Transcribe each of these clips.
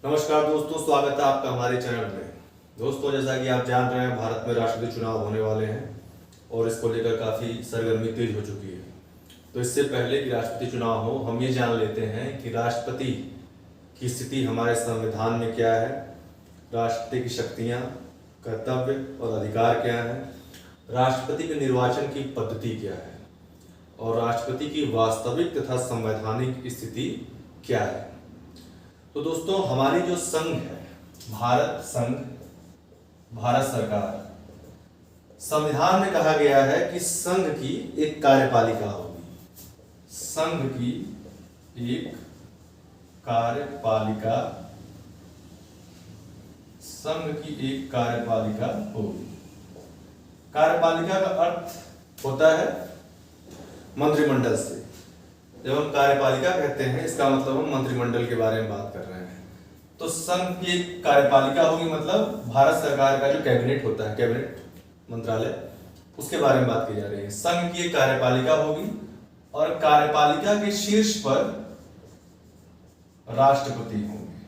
नमस्कार दोस्तों, स्वागत है आपका हमारे चैनल में। दोस्तों, जैसा कि आप जान रहे हैं, भारत में राष्ट्रपति चुनाव होने वाले हैं और इसको लेकर काफ़ी सरगर्मी तेज हो चुकी है। तो इससे पहले कि राष्ट्रपति चुनाव हो, हम ये जान लेते हैं कि राष्ट्रपति की स्थिति हमारे संविधान में क्या है, राष्ट्रपति की शक्तियाँ, कर्तव्य और अधिकार क्या हैं, राष्ट्रपति के निर्वाचन की पद्धति क्या है और राष्ट्रपति की वास्तविक तथा संवैधानिक स्थिति क्या है। तो दोस्तों, हमारी जो संघ है, भारत संघ, भारत सरकार, संविधान में कहा गया है कि संघ की एक कार्यपालिका होगी। संघ की एक कार्यपालिका, संघ की एक कार्यपालिका होगी। कार्यपालिका का अर्थ होता है मंत्रिमंडल से। जब हम कार्यपालिका कहते हैं, इसका मतलब हम मंत्रिमंडल के बारे में बात कर रहे हैं। तो संघ की एक कार्यपालिका होगी, मतलब भारत सरकार का जो कैबिनेट होता है, कैबिनेट मंत्रालय, उसके बारे में बात की जा रही है। संघ की एक कार्यपालिका होगी और कार्यपालिका के शीर्ष पर राष्ट्रपति होंगे।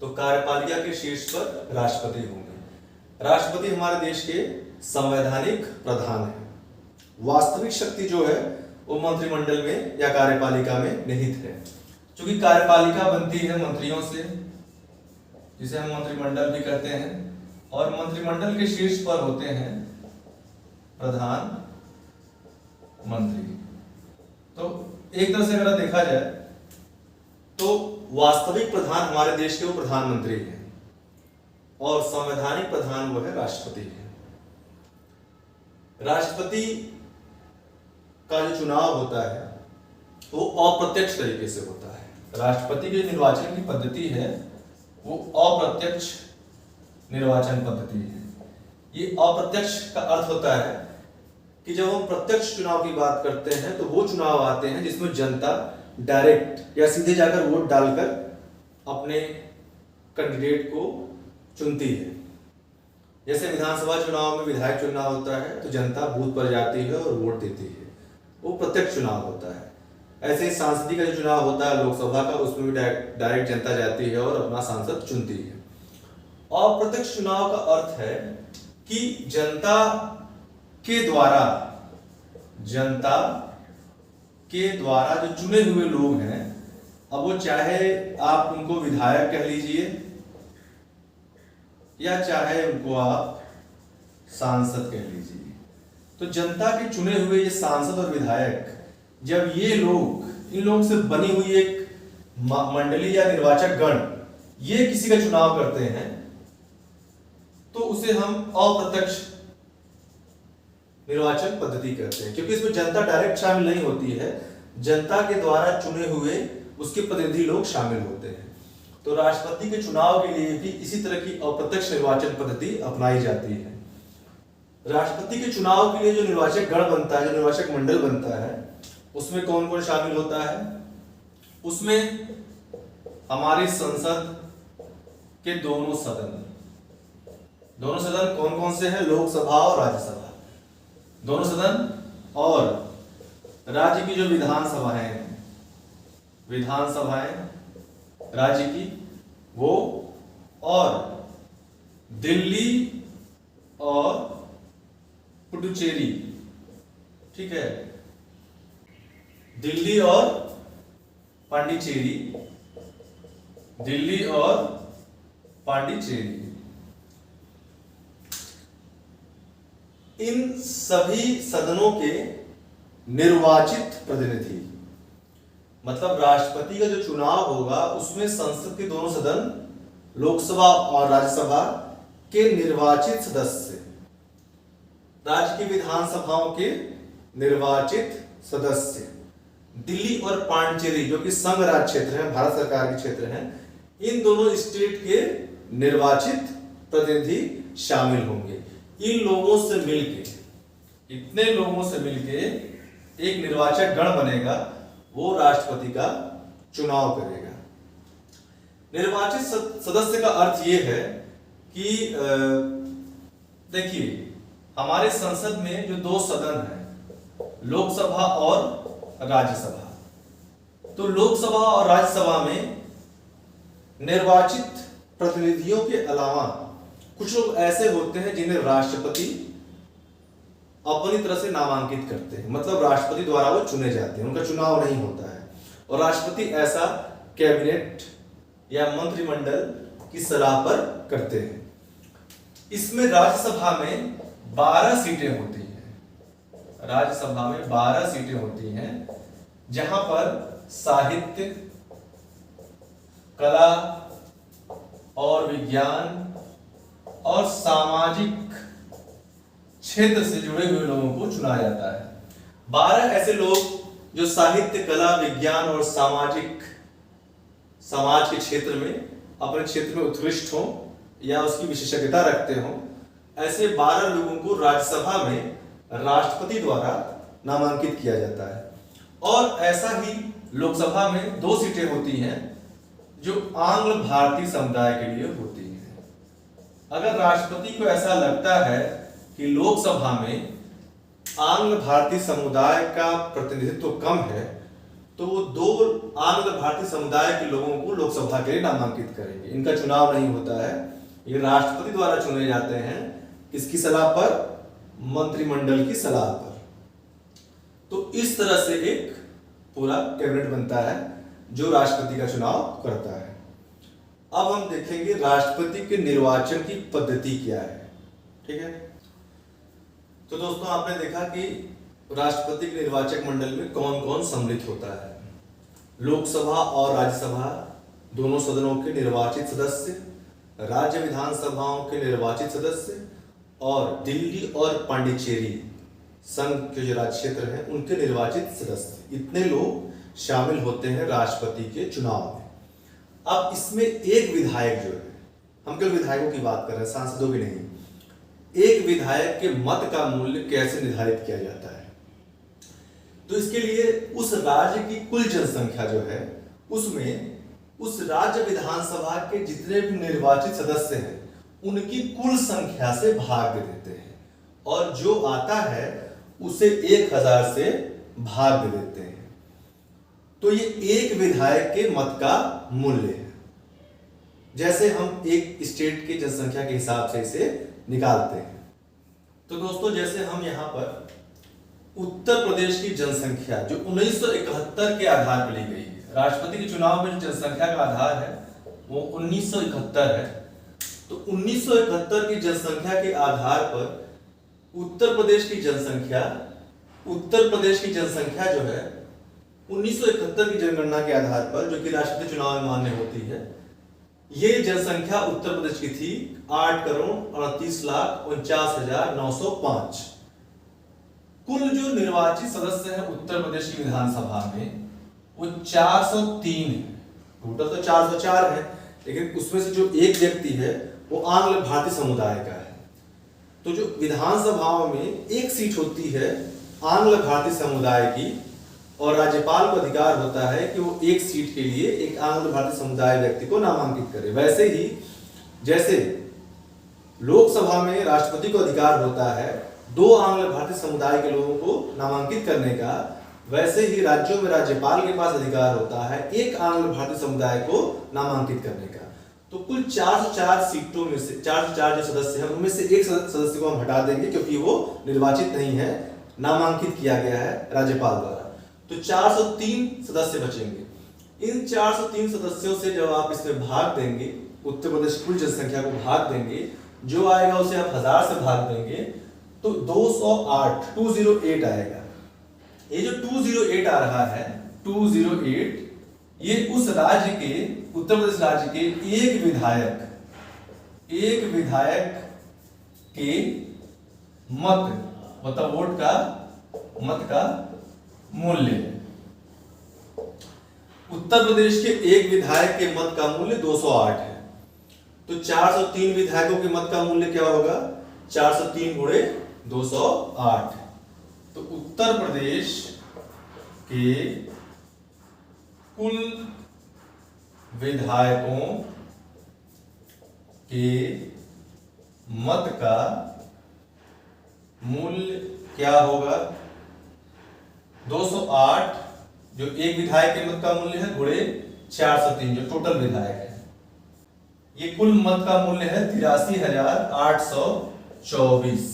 तो कार्यपालिका के शीर्ष पर राष्ट्रपति होंगे। राष्ट्रपति हमारे देश के संवैधानिक प्रधान है। वास्तविक शक्ति जो है वो मंत्रिमंडल में या कार्यपालिका में निहित है। क्योंकि कार्यपालिका बनती है मंत्रियों से, जिसे हम मंत्रिमंडल भी कहते हैं, और मंत्रिमंडल के शीर्ष पर होते हैं प्रधान मंत्री। तो एक तरह से अगर देखा जाए तो वास्तविक प्रधान हमारे देश के वो प्रधानमंत्री हैं और संवैधानिक प्रधान वो है राष्ट्रपति है। राष्ट्रपति का जो चुनाव होता है वो अप्रत्यक्ष तरीके से होता है। राष्ट्रपति के निर्वाचन की पद्धति है वो अप्रत्यक्ष निर्वाचन पद्धति है। ये अप्रत्यक्ष का अर्थ होता है कि जब हम प्रत्यक्ष चुनाव की बात करते हैं तो वो चुनाव आते हैं जिसमें जनता डायरेक्ट या सीधे जाकर वोट डालकर अपने कैंडिडेट को चुनती है। जैसे विधानसभा चुनाव में विधायक चुनाव होता है तो जनता बूथ पर जाती है और वोट देती है, वो प्रत्यक्ष चुनाव होता है। ऐसे सांसदीय का जो चुनाव होता है लोकसभा का, उसमें भी डायरेक्ट जनता जाती है और अपना सांसद चुनती है। अप्रत्यक्ष चुनाव का अर्थ है कि जनता के द्वारा जो चुने हुए लोग हैं, अब वो चाहे आप उनको विधायक कह लीजिए या चाहे उनको आप सांसद कह लीजिए, तो जनता के चुने हुए ये सांसद और विधायक, जब ये लोग, इन लोगों से बनी हुई एक मंडली या निर्वाचक गण, ये किसी का चुनाव करते हैं तो उसे हम अप्रत्यक्ष निर्वाचन पद्धति कहते हैं। क्योंकि इसमें जनता डायरेक्ट शामिल नहीं होती है, जनता के द्वारा चुने हुए उसके प्रतिनिधि लोग शामिल होते हैं। तो राष्ट्रपति के चुनाव के लिए भी इसी तरह की अप्रत्यक्ष निर्वाचन पद्धति अपनाई जाती है। राष्ट्रपति के चुनाव के लिए जो निर्वाचक गण बनता है, जो निर्वाचक मंडल बनता है, उसमें कौन कौन शामिल होता है? उसमें हमारी संसद के दोनों सदन कौन कौन से हैं? लोकसभा और राज्यसभा, दोनों सदन, और राज्य की जो विधानसभाएं हैं, राज्य की वो, और दिल्ली और पुडुचेरी, ठीक है, दिल्ली और पांडिचेरी, इन सभी सदनों के निर्वाचित प्रतिनिधि, मतलब राष्ट्रपति का जो चुनाव होगा उसमें संसद के दोनों सदन, लोकसभा और राज्यसभा के निर्वाचित सदस्य, राज्य की विधानसभाओं के निर्वाचित सदस्य, दिल्ली और पांडिचेरी जो कि संघ राज्य क्षेत्र है, भारत सरकार के क्षेत्र हैं, इन दोनों स्टेट के निर्वाचित प्रतिनिधि शामिल होंगे। इन लोगों से मिलके, इतने लोगों से मिलके एक निर्वाचक गण बनेगा, वो राष्ट्रपति का चुनाव करेगा। निर्वाचित सदस्य का अर्थ ये है कि देखिए, हमारे संसद में जो दो सदन हैं, लोकसभा और राज्यसभा, तो लोकसभा और राज्यसभा में निर्वाचित प्रतिनिधियों के अलावा कुछ लोग ऐसे होते हैं जिन्हें राष्ट्रपति अपनी तरह से नामांकित करते हैं, मतलब राष्ट्रपति द्वारा वो चुने जाते हैं, उनका चुनाव नहीं होता है। और राष्ट्रपति ऐसा कैबिनेट या मंत्रिमंडल की सलाह पर करते हैं। इसमें राज्यसभा में 12 सीटें होती हैं, राज्यसभा में 12 सीटें होती हैं, जहां पर साहित्य, कला और विज्ञान और सामाजिक क्षेत्र से जुड़े हुए लोगों को चुना जाता है। 12 ऐसे लोग जो साहित्य, कला, विज्ञान और समाज के क्षेत्र में अपने क्षेत्र में उत्कृष्ट हों या उसकी विशेषज्ञता रखते हों, ऐसे 12 लोगों को राज्यसभा में राष्ट्रपति द्वारा नामांकित किया जाता है। और ऐसा ही लोकसभा में 2 सीटें होती हैं जो आंग्ल भारतीय समुदाय के लिए होती हैं। अगर राष्ट्रपति को ऐसा लगता है कि लोकसभा में आंग्ल भारतीय समुदाय का प्रतिनिधित्व कम है, तो वो 2 आंग्ल भारतीय समुदाय के लोगों को लोकसभा के लिए नामांकित करेंगे। इनका चुनाव नहीं होता है, ये राष्ट्रपति द्वारा चुने जाते हैं। किसकी सलाह पर? मंत्रिमंडल की सलाह पर। तो इस तरह से एक पूरा कैबिनेट बनता है जो राष्ट्रपति का चुनाव करता है। अब हम देखेंगे राष्ट्रपति के निर्वाचन की पद्धति क्या है। ठीक है, तो दोस्तों आपने देखा कि राष्ट्रपति के निर्वाचक मंडल में कौन कौन सम्मिलित होता है। लोकसभा और राज्यसभा दोनों सदनों के निर्वाचित सदस्य, राज्य विधानसभाओं के निर्वाचित सदस्य और दिल्ली और पांडिचेरी संघ के जो राज्य क्षेत्र हैं उनके निर्वाचित सदस्य, इतने लोग शामिल होते हैं राष्ट्रपति के चुनाव में। अब इसमें एक विधायक जो है, हम केवल विधायकों की बात कर रहे हैं, सांसदों की नहीं, एक विधायक के मत का मूल्य कैसे निर्धारित किया जाता है। तो इसके लिए उस राज्य की कुल जनसंख्या जो है उसमें उस राज्य विधानसभा के जितने भी निर्वाचित सदस्य हैं उनकी कुल संख्या से भाग दे देते हैं और जो आता है उसे 1000 से भाग दे देते हैं। तो ये एक विधायक के मत का मूल्य है। जैसे हम एक स्टेट की जनसंख्या के हिसाब से इसे निकालते हैं। तो दोस्तों जैसे हम यहाँ पर उत्तर प्रदेश की जनसंख्या जो 1971 के आधार पर ली गई है, राष्ट्रपति के चुनाव में जो जनसंख्या का आधार है वो 1971 है। तो 1971 की जनसंख्या के आधार पर उत्तर प्रदेश की जनसंख्या जो है 1971 की जनगणना के आधार पर, जो कि राष्ट्रपति चुनाव में मान्य होती है, ये जनसंख्या उत्तर प्रदेश की थी 8,38,49,905। कुल जो निर्वाचित सदस्य हैं उत्तर प्रदेश की विधानसभा में वो 403 है। टोटल तो 404 है, लेकिन उसमें से जो एक व्यक्ति है वो आंग्ल भारतीय समुदाय का है। तो जो विधानसभाओं में एक सीट होती है आंग्ल भारतीय समुदाय की और राज्यपाल को अधिकार होता है कि वो एक सीट के लिए एक आंग्ल भारतीय समुदाय व्यक्ति को नामांकित करे। वैसे ही जैसे लोकसभा में राष्ट्रपति को अधिकार होता है 2 आंग्ल भारतीय समुदाय के लोगों को नामांकित करने का, वैसे ही राज्यों में राज्यपाल के पास अधिकार होता है एक आंग्ल भारतीय समुदाय को नामांकित करने का। तो कुल 404 सीटों में से 404 जो सदस्य हैं उनमें से एक सदस्य को हम हटा देंगे क्योंकि वो निर्वाचित नहीं है, नामांकित किया गया है राज्यपाल द्वारा। तो 403 सदस्य बचेंगे। इन 403 सदस्यों से जब आप इसमें भाग देंगे, उत्तर प्रदेश की कुल जनसंख्या को भाग देंगे, जो आएगा उसे आप 1000 से भाग देंगे तो 208 आएगा। ये जो 208 आ रहा है, 208 ये उस राज्य के, उत्तर प्रदेश राज्य के एक विधायक के मतलब वोट का मत का मूल्य है। उत्तर प्रदेश के एक विधायक के मत का मूल्य 208 है। तो 403 विधायकों के मत का मूल्य क्या होगा? 403 गुणे 208। तो उत्तर प्रदेश के कुल विधायकों के मत का मूल्य क्या होगा? 208 जो एक विधायक के मत का मूल्य है गुणे 403 जो टोटल विधायक है, ये कुल मत का मूल्य है 83,824।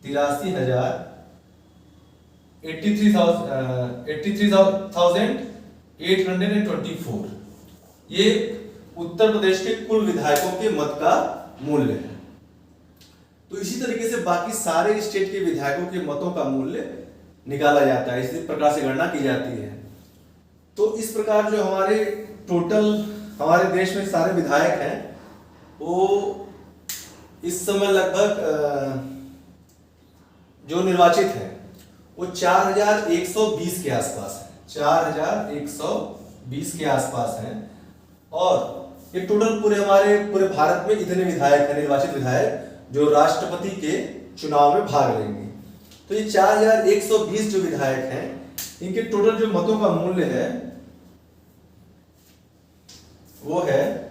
83,824 ये उत्तर प्रदेश के कुल विधायकों के मत का मूल्य है। तो इसी तरीके से बाकी सारे स्टेट के विधायकों के मतों का मूल्य निकाला जाता है, इसी प्रकार से गणना की जाती है। तो इस प्रकार जो हमारे टोटल हमारे देश में सारे विधायक हैं वो इस समय लगभग जो निर्वाचित है वो 4120 के आसपास है, 4120 के आसपास हैं। और ये टोटल पूरे हमारे पूरे भारत में इतने विधायक हैं, निर्वाचित विधायक जो राष्ट्रपति के चुनाव में भाग लेंगे। तो ये 4120 जो विधायक हैं इनके टोटल जो मतों का मूल्य है वो है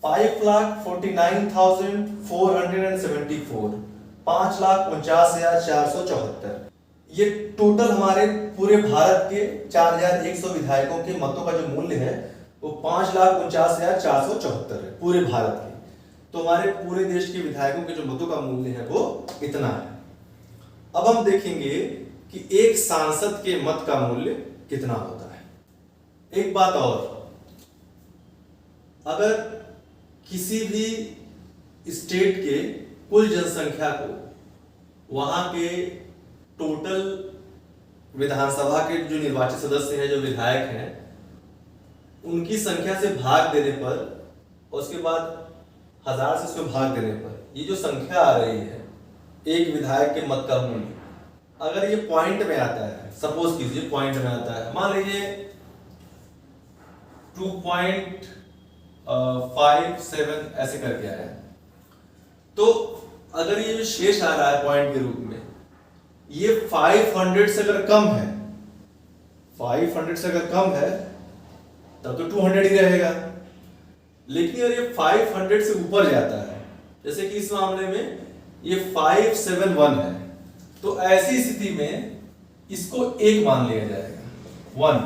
5,49,474, 5,49,474। ये टोटल हमारे पूरे भारत के 4100 विधायकों के मतों का जो मूल्य है वो 5,49,474 है पूरे भारत के। तो हमारे पूरे देश के विधायकों के जो मतों का मूल्य है वो इतना है। अब हम देखेंगे कि एक सांसद के मत का मूल्य कितना होता है। एक बात और, अगर किसी भी स्टेट के कुल जनसंख्या को वहां के टोटल विधानसभा के जो निर्वाचित सदस्य हैं, जो विधायक हैं, उनकी संख्या से भाग देने पर और उसके बाद 1000 से उसको भाग देने पर ये जो संख्या आ रही है एक विधायक के मत का मूल्य, अगर ये पॉइंट में आता है, सपोज कीजिए पॉइंट में आता है, मान लीजिए 2.57 ऐसे करके आया, तो अगर ये जो शेष आ रहा है पॉइंट के रूप में ये 500 से अगर कम है, 500 से अगर कम है तब तो 200 ही रहेगा। लेकिन अगर ये 500 से ऊपर जाता है, जैसे कि इस मामले में ये 571 है, तो ऐसी स्थिति में इसको 1 मान लिया जाएगा, 1।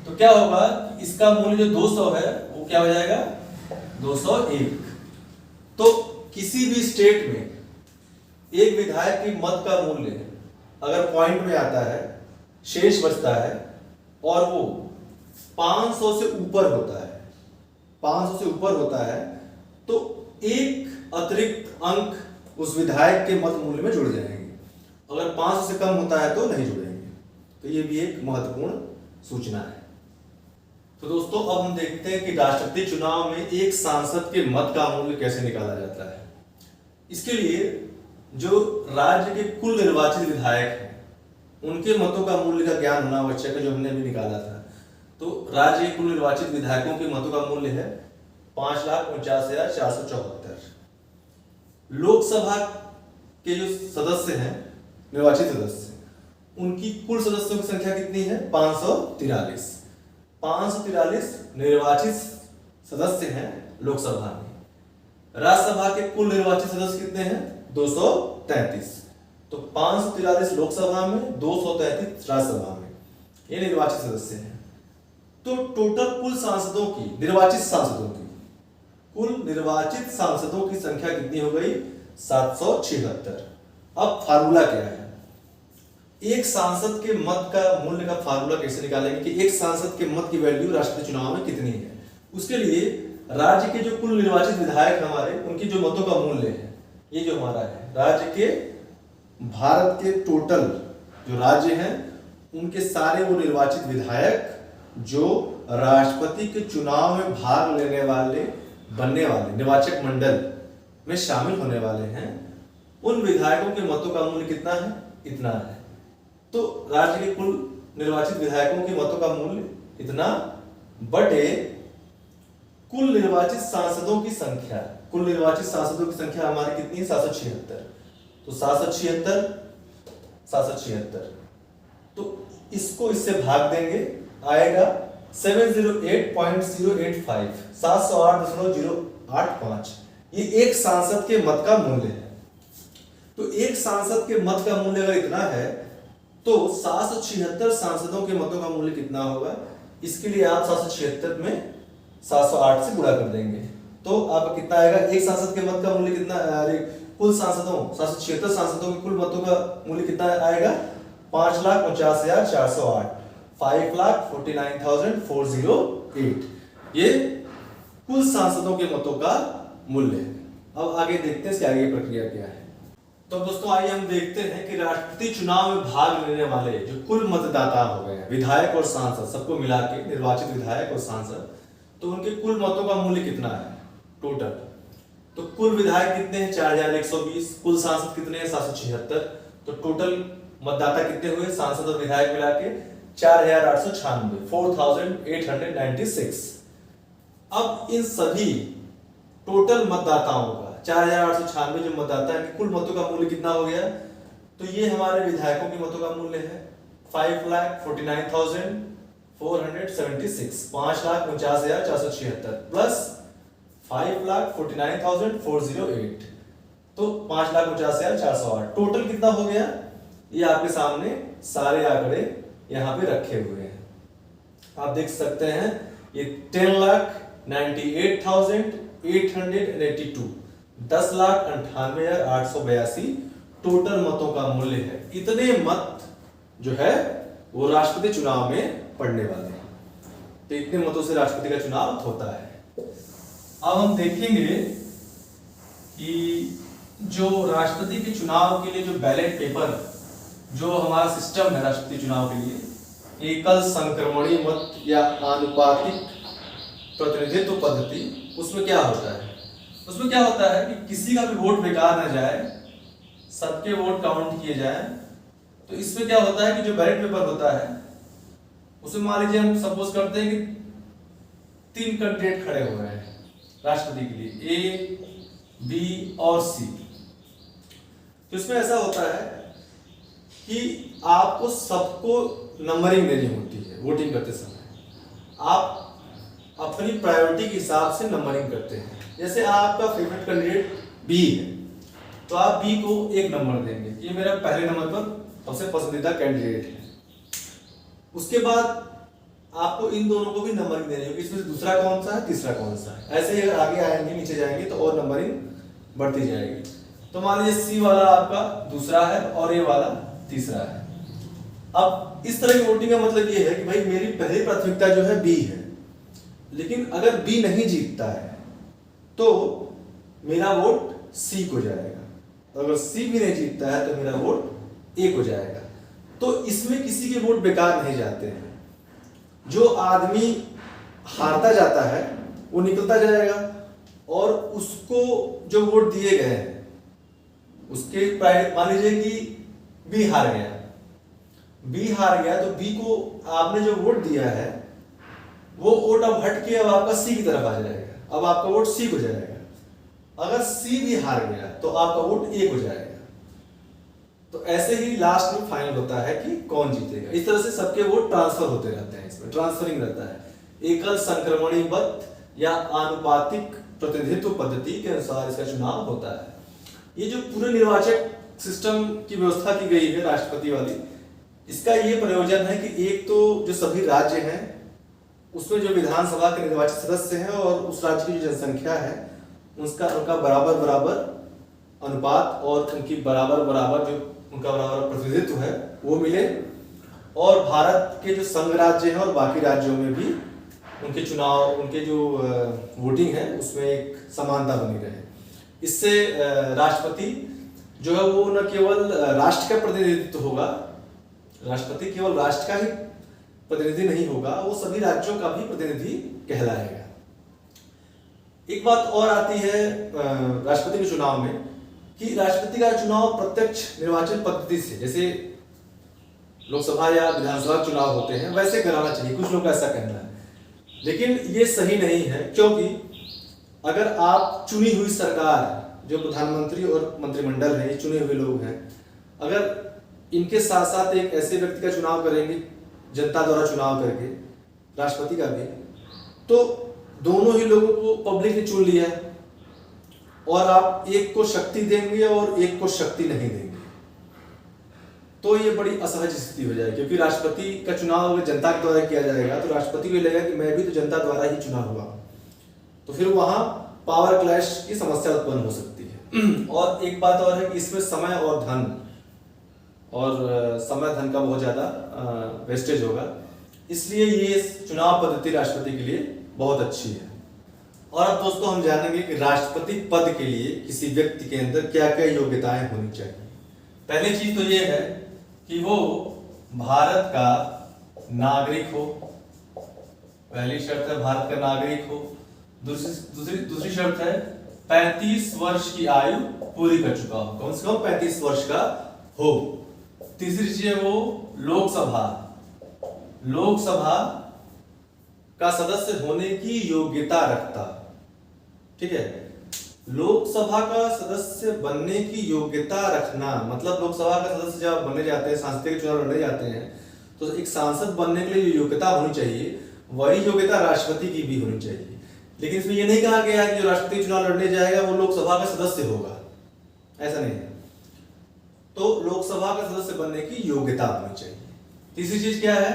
तो क्या होगा, इसका मूल्य जो 200 है वो क्या हो जाएगा, 201। तो किसी भी स्टेट में एक विधायक की मत का मूल्य अगर पॉइंट में आता है, शेष बचता है और वो 500 से ऊपर होता है, 500 से ऊपर होता है, तो एक अतिरिक्त अंक उस विधायक के मत मूल्य में जुड़ जाएंगे। अगर 500 से कम होता है तो नहीं जुड़ेंगे। तो ये भी एक महत्वपूर्ण सूचना है। तो दोस्तों अब हम देखते हैं कि राष्ट्रपति चुनाव में एक सांसद के मत का मूल्य कैसे निकाला जाता है। इसके लिए जो राज्य के कुल निर्वाचित विधायक हैं उनके मतों का मूल्य का ज्ञान होना आवश्यक है, जो हमने भी निकाला था। तो राज्य के कुल निर्वाचित विधायकों के मतों का मूल्य है 5,49,474। लोकसभा के जो सदस्य हैं, निर्वाचित सदस्य, उनकी कुल सदस्यों की संख्या कितनी है, 543। 543 निर्वाचित सदस्य हैं लोकसभा में। राज्यसभा के कुल निर्वाचित सदस्य कितने हैं, 233। तो 543 लोकसभा में, 233 राज्यसभा में, ये निर्वाचित सदस्य हैं। तो टोटल कुल सांसदों की, निर्वाचित सांसदों की, कुल निर्वाचित सांसदों की संख्या कितनी हो गई, 776। अब फार्मूला क्या है, एक सांसद के मत का मूल्य का फार्मूला कैसे निकालेंगे कि एक सांसद के मत की वैल्यू राष्ट्रपति चुनाव में कितनी है। उसके लिए राज्य के जो कुल निर्वाचित विधायक हमारे, उनकी जो मतों का मूल्य है, ये जो हमारा है राज्य के, भारत के टोटल जो राज्य हैं उनके सारे वो निर्वाचित विधायक जो राष्ट्रपति के चुनाव में भाग लेने वाले, बनने वाले निर्वाचक मंडल में शामिल होने वाले हैं, उन विधायकों के मतों का मूल्य कितना है, इतना है। तो राज्य के कुल निर्वाचित विधायकों के मतों का मूल्य इतना बटे कुल निर्वाचित सांसदों की संख्या। कुल निर्वाचित सांसदों की संख्या हमारी कितनी है, 776। तो 776 तो इसको इससे भाग देंगे, आएगा 708.085, 708.085। ये एक सांसद के मत का मूल्य है। तो एक सांसद के मत का मूल्य अगर इतना है तो 776 सांसदों के मतों का मूल्य कितना होगा? इसके लिए आप 776 में 708 से गुणा कर देंगे तो आपका कितना आएगा? एक सांसद के मत का मूल्य कितना, अरे कुल सांसदों 776 सांसदों के कुल मतों का मूल्य कितना आएगा? 5,49,408, 5,49,408। ये कुल सांसदों के मतों का मूल्य है। अब आगे देखते हैं इसकी आगे प्रक्रिया क्या है। तो दोस्तों आइए हम देखते हैं कि राष्ट्रपति चुनाव में भाग लेने वाले जो कुल मतदाता हो गए हैं, विधायक और सांसद सबको मिला के, निर्वाचित विधायक और सांसद, तो उनके कुल मतों का मूल्य कितना है टोटल? तो कुल विधायक कितने हैं? 4,120। कुल सांसद कितने हैं? 776। तो टोटल मतदाता कितने हुए सांसद और विधायक मिला के? 4,896, 4,896। अब इन सभी टोटल मतदाताओं का 4,896 जो मतदाता है कुल मतों का मूल्य कितना हो गया? तो ये हमारे विधायकों के मतों का मूल्य है 5,49,476, 5,49,476 प्लस 5,49,408 तो 5,49,408। टोटल कितना हो गया? ये आपके सामने सारे आंकड़े यहाँ पे रखे हुए हैं, आप देख सकते हैं। ये 10,98,882, 10,98,882 टोटल मतों का मूल्य है। इतने मत जो है वो राष्ट्रपति चुनाव में पड़ने वाले हैं। तो इतने मतों से राष्ट्रपति का चुनाव होता है। अब हम देखेंगे कि जो राष्ट्रपति के चुनाव के लिए जो बैलेट पेपर, जो हमारा सिस्टम है राष्ट्रपति चुनाव के लिए, एकल संक्रमणीय मत या आनुपातिक प्रतिनिधित्व पद्धति, उसमें क्या होता है? उसमें क्या होता है कि किसी का भी वोट बेकार न जाए, सबके वोट काउंट किए जाए। तो इसमें क्या होता है कि जो बैलेट पेपर होता है उसमें मान लीजिए हम सपोज करते हैं कि 3 कैंडिडेट खड़े हुए हैं राष्ट्रपति के लिए, ए, बी और सी। तो इसमें ऐसा होता है कि आपको सबको नंबरिंग देनी होती है वोटिंग करते समय। आप अपनी प्रायोरिटी के हिसाब से नंबरिंग करते हैं। जैसे आपका फेवरेट कैंडिडेट बी है तो आप बी को 1 नंबर देंगे, ये मेरा पहले नंबर पर सबसे पसंदीदा कैंडिडेट है। उसके बाद आपको इन दोनों को भी नंबरिंग देनी होगी, इसमें से दूसरा कौन सा है, तीसरा कौन सा है। ऐसे ही अगर आगे आएंगे नीचे जाएंगे तो और नंबरिंग बढ़ती जाएगी। तो मान लीजिए सी वाला आपका दूसरा है और ए वाला तीसरा है। अब इस तरह की वोटिंग का मतलब ये है कि भाई मेरी पहली प्राथमिकता जो है बी है, लेकिन अगर बी नहीं जीतता है तो मेरा वोट सी को जाएगा, अगर सी भी नहीं जीतता है तो मेरा वोट ए को जाएगा। तो इसमें किसी के वोट बेकार नहीं जाते हैं। जो आदमी हारता जाता है वो निकलता जाएगा और उसको जो वोट दिए गए हैं उसके मान लीजिए कि बी हार गया, तो बी को आपने जो वोट दिया है वो वोट अब हट के अब आपका सी की तरफ आ जाएगा, अब आपका वोट सी को जाएगा। अगर सी भी हार गया तो आपका वोट ए को जाएगा। तो ऐसे ही लास्ट में फाइनल होता है कि कौन जीतेगा। इस तरह से सबके वोट ट्रांसफर होते रहते हैं, इसमें ट्रांसफरिंग रहता है। एकल संक्रमणीय मत या आनुपातिक प्रतिनिधित्व पद्धति के अनुसार इसका चुनाव होता है। ये जो पूरे निर्वाचक सिस्टम की व्यवस्था की गई है राष्ट्रपति वाली, इसका ये प्रयोजन है कि एक तो जो सभी राज्य हैं उसमें जो विधानसभा के निर्वाचित सदस्य हैं और उस राज्य की जो जनसंख्या है उनका बराबर अनुपात और उनकी बराबर जो उनका बराबर प्रतिनिधित्व है वो मिले, और भारत के जो संघ राज्य हैं और बाकी राज्यों में भी उनके चुनाव, उनके जो वोटिंग है उसमें एक समानता बनी रहे। इससे राष्ट्रपति जो है वो न केवल राष्ट्र का प्रतिनिधित्व होगा, राष्ट्रपति केवल राष्ट्र का ही प्रतिनिधि नहीं होगा, वो सभी राज्यों का भी प्रतिनिधि कहलाएगा। एक बात और आती है राष्ट्रपति के चुनाव में कि राष्ट्रपति का चुनाव प्रत्यक्ष निर्वाचन पद्धति से, जैसे लोकसभा या विधानसभा चुनाव होते हैं वैसे कराना चाहिए, कुछ लोग का ऐसा कहना है। लेकिन ये सही नहीं है, क्योंकि अगर आप चुनी हुई सरकार, जो प्रधानमंत्री और मंत्रिमंडल है, ये चुने हुए लोग हैं, अगर इनके साथ साथ एक ऐसे व्यक्ति का चुनाव करेंगे जनता द्वारा चुनाव करके, राष्ट्रपति का भी, तो दोनों ही लोगों को पब्लिक ने चुन लिया है। और आप एक को शक्ति देंगे और एक को शक्ति नहीं देंगे, तो ये बड़ी असहज स्थिति हो जाएगी। क्योंकि राष्ट्रपति का चुनाव अगर जनता के द्वारा किया जाएगा तो राष्ट्रपति को लगेगा कि मैं भी तो जनता द्वारा ही चुना हुआ, तो फिर वहां पावर क्लैश की समस्या उत्पन्न हो सकती है। और एक बात और है कि इसमें समय और धन का बहुत ज्यादा वेस्टेज होगा, इसलिए ये चुनाव पद्धति राष्ट्रपति के लिए बहुत अच्छी है। और अब दोस्तों हम जानेंगे कि राष्ट्रपति पद के लिए किसी व्यक्ति के अंदर क्या क्या योग्यताएं होनी चाहिए। पहली चीज तो ये है कि वो भारत का नागरिक हो, पहली शर्त है भारत का नागरिक हो। दूसरी शर्त है 35 वर्ष की आयु पूरी कर चुका हो, कम से कम 35 वर्ष का हो। तीसरी चीज है वो लोकसभा का सदस्य होने की योग्यता रखता। ठीक है, लोकसभा का सदस्य बनने की योग्यता रखना मतलब लोकसभा का सदस्य जब बनने जाते हैं, सांसद चुनाव लड़ने जाते हैं, तो एक सांसद बनने के लिए जो योग्यता होनी चाहिए वही योग्यता राष्ट्रपति की भी होनी चाहिए। लेकिन इसमें यह नहीं कहा गया कि जो राष्ट्रपति चुनाव लड़ने जाएगा वो लोकसभा का सदस्य होगा, ऐसा नहीं है। तो लोकसभा का सदस्य बनने की योग्यता होनी चाहिए। तीसरी चीज क्या है,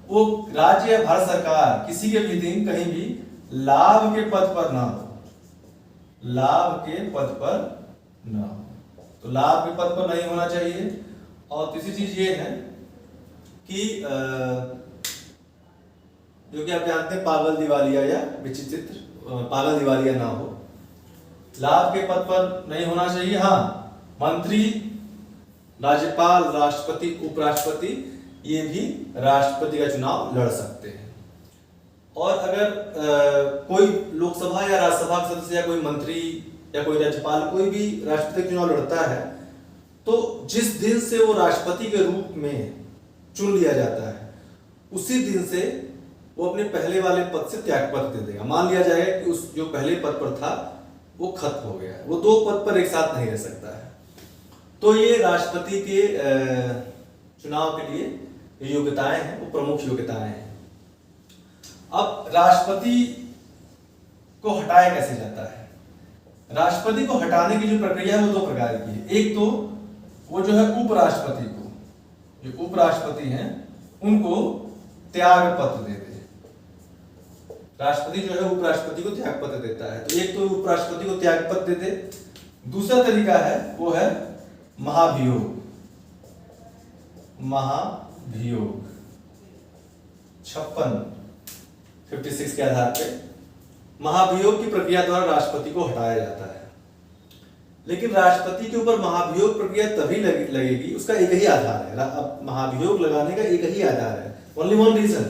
वो राज्य या भारत सरकार किसी के भी दिन कहीं भी लाभ के पद पर ना हो, लाभ के पद पर ना हो, तो लाभ के पद पर नहीं होना चाहिए। और तीसरी चीज ये है कि जो कि आप जानते हैं पागल दिवालिया या विचित्र पागल दिवालिया ना हो, लाभ के पद पर नहीं होना चाहिए। हाँ, मंत्री, राज्यपाल, राष्ट्रपति, उपराष्ट्रपति ये भी राष्ट्रपति का चुनाव लड़ सकते हैं। और अगर कोई लोकसभा या राज्यसभा का सदस्य या कोई मंत्री या कोई राज्यपाल कोई भी राष्ट्रपति चुनाव लड़ता है, तो जिस दिन से वो राष्ट्रपति के रूप में चुन लिया जाता है उसी दिन से वो अपने पहले वाले पद से त्यागपत्र दे देगा। मान लिया जाएगा कि उस जो पहले पद पर था वो खत्म हो गया है, वो दो पद पर एक साथ नहीं रह सकता है। तो ये राष्ट्रपति के चुनाव के लिए योग्यताएं हैं, वो प्रमुख योग्यताएं हैं। अब राष्ट्रपति को हटाया कैसे जाता है? राष्ट्रपति को हटाने की जो प्रक्रिया है वो दो प्रकार की है। एक तो वो जो है उपराष्ट्रपति को, जो उपराष्ट्रपति हैं उनको त्याग पत्र देते हैं। राष्ट्रपति जो है उपराष्ट्रपति को त्याग पत्र देता है, तो एक तो उपराष्ट्रपति को त्याग पत्र दे दे। दूसरा तरीका है वो है महाभियोग। महाभियोग 56 के आधार पे महाभियोग की प्रक्रिया द्वारा राष्ट्रपति को हटाया जाता है। लेकिन राष्ट्रपति के ऊपर महाभियोग प्रक्रिया तभी लगेगी, उसका एक ही आधार है। अब महाभियोग लगाने का एक ही आधार है, ओनली वन रीजन।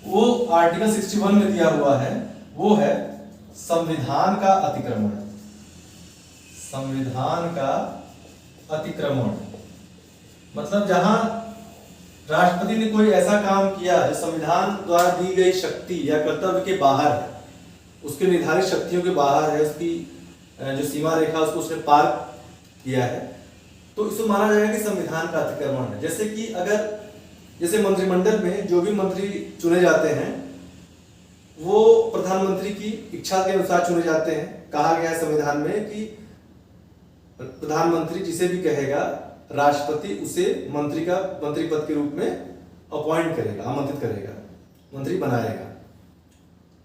वो आर्टिकल 61 में दिया हुआ है, वो है संविधान का अतिक्रमण। संविधान का अतिक्रमण मतलब जहां राष्ट्रपति ने कोई ऐसा काम किया जो संविधान द्वारा दी गई शक्ति या कर्तव्य के बाहर है, उसके निर्धारित शक्तियों के बाहर है, उसकी जो सीमा रेखा उसको उसने पार किया है, तो इसको माना जाएगा कि संविधान का अतिक्रमण है। जैसे मंत्रिमंडल में जो भी मंत्री चुने जाते हैं वो प्रधानमंत्री की इच्छा के अनुसार चुने जाते हैं। कहा गया है संविधान में कि प्रधानमंत्री जिसे भी कहेगा राष्ट्रपति उसे मंत्री पद के रूप में अपॉइंट करेगा, आमंत्रित करेगा, मंत्री बनाएगा।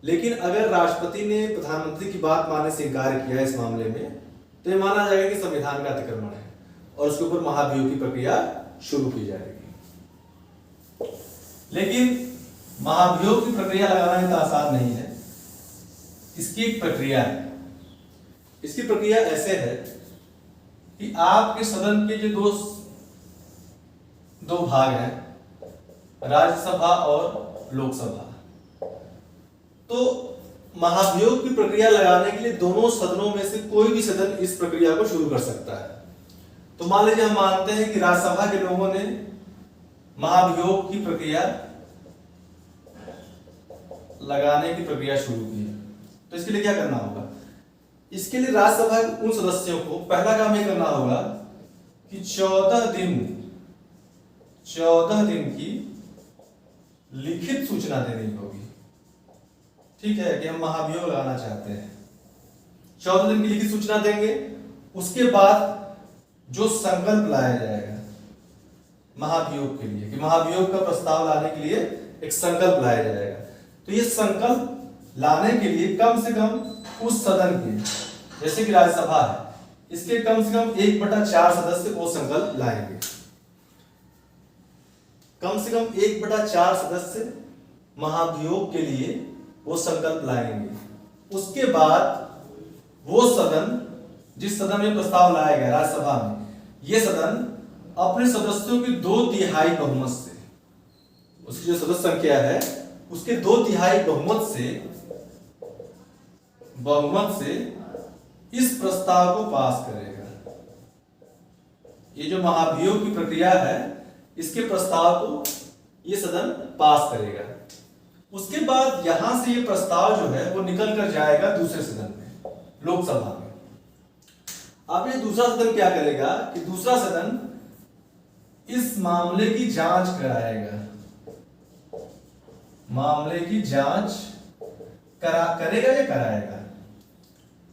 लेकिन अगर राष्ट्रपति ने प्रधानमंत्री की बात मानने से इनकार किया इस मामले में, तो ये माना जाएगा कि संविधान का अतिक्रमण है और उसके ऊपर महाभियोग की प्रक्रिया शुरू की जाएगी। लेकिन महाभियोग की प्रक्रिया लगाना इतना आसान नहीं है। इसकी एक प्रक्रिया है। इसकी प्रक्रिया ऐसे है कि आपके सदन के जो दो भाग हैं, राज्यसभा और लोकसभा, तो महाभियोग की प्रक्रिया लगाने के लिए दोनों सदनों में से कोई भी सदन इस प्रक्रिया को शुरू कर सकता है। तो मान लीजिए हम मानते हैं कि राज्यसभा के लोगों ने महाभियोग की प्रक्रिया लगाने की प्रक्रिया शुरू की, तो इसके लिए क्या करना होगा? इसके लिए राज्यसभा के उन सदस्यों को पहला काम यह करना होगा कि 14 दिन की लिखित सूचना देनी होगी। ठीक है कि हम महाभियोग लगाना चाहते हैं, 14 दिन की लिखित सूचना देंगे। उसके बाद जो संकल्प लाया जाएगा महाभियोग के लिए, कि महाभियोग का प्रस्ताव लाने के लिए एक संकल्प लाया जाएगा, तो ये संकल्प लाने के लिए कम से कम उस सदन के, जैसे कि राज्यसभा है, इसके कम से कम 1/4 सदस्य वो संकल्प लाएंगे। कम से कम 1/4 सदस्य महाभियोग के लिए वो संकल्प लाएंगे। उसके बाद वो सदन, जिस सदन में प्रस्ताव लाया गया राज्यसभा में, ये सदन अपने सदस्यों की 2/3 बहुमत से, उसकी जो सदस्य संख्या है उसके 2/3 बहुमत से इस प्रस्ताव को पास करेगा। ये जो महाभियोग की प्रक्रिया है, इसके प्रस्ताव को ये सदन पास करेगा। उसके बाद यहां से ये प्रस्ताव जो है वो निकल कर जाएगा दूसरे सदन में, लोकसभा में। अब ये दूसरा सदन क्या करेगा कि दूसरा सदन इस मामले की जांच कराएगा, मामले की जांच करेगा या कराएगा।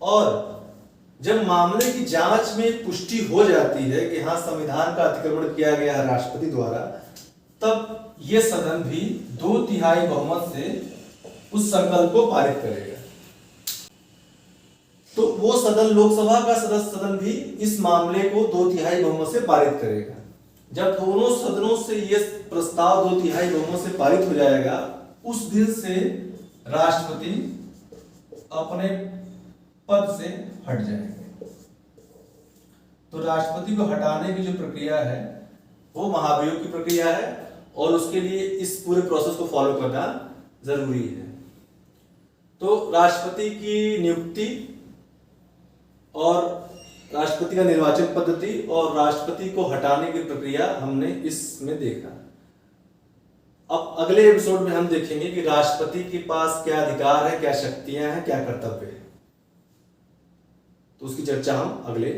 और जब मामले की जांच में पुष्टि हो जाती है कि हाँ संविधान का अतिक्रमण किया गया है राष्ट्रपति द्वारा, तब यह सदन भी 2/3 बहुमत से उस संकल्प को पारित करेगा। तो वो सदन, लोकसभा का सदस्य सदन भी इस मामले को 2/3 बहुमत से पारित करेगा। जब दोनों सदनों से ये प्रस्ताव 2/3 बहुमत से पारित हो जाएगा, उस दिन से राष्ट्रपति अपने पद से हट जाएंगे। तो राष्ट्रपति को हटाने की जो प्रक्रिया है वो महाभियोग की प्रक्रिया है, और उसके लिए इस पूरे प्रोसेस को फॉलो करना जरूरी है। तो राष्ट्रपति की नियुक्ति और राष्ट्रपति का निर्वाचन पद्धति और राष्ट्रपति को हटाने की प्रक्रिया हमने इसमें देखा। अब अगले एपिसोड में हम देखेंगे कि राष्ट्रपति के पास क्या अधिकार है, क्या शक्तियां हैं, क्या कर्तव्य है। तो उसकी चर्चा हम अगले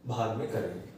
भाग में करेंगे।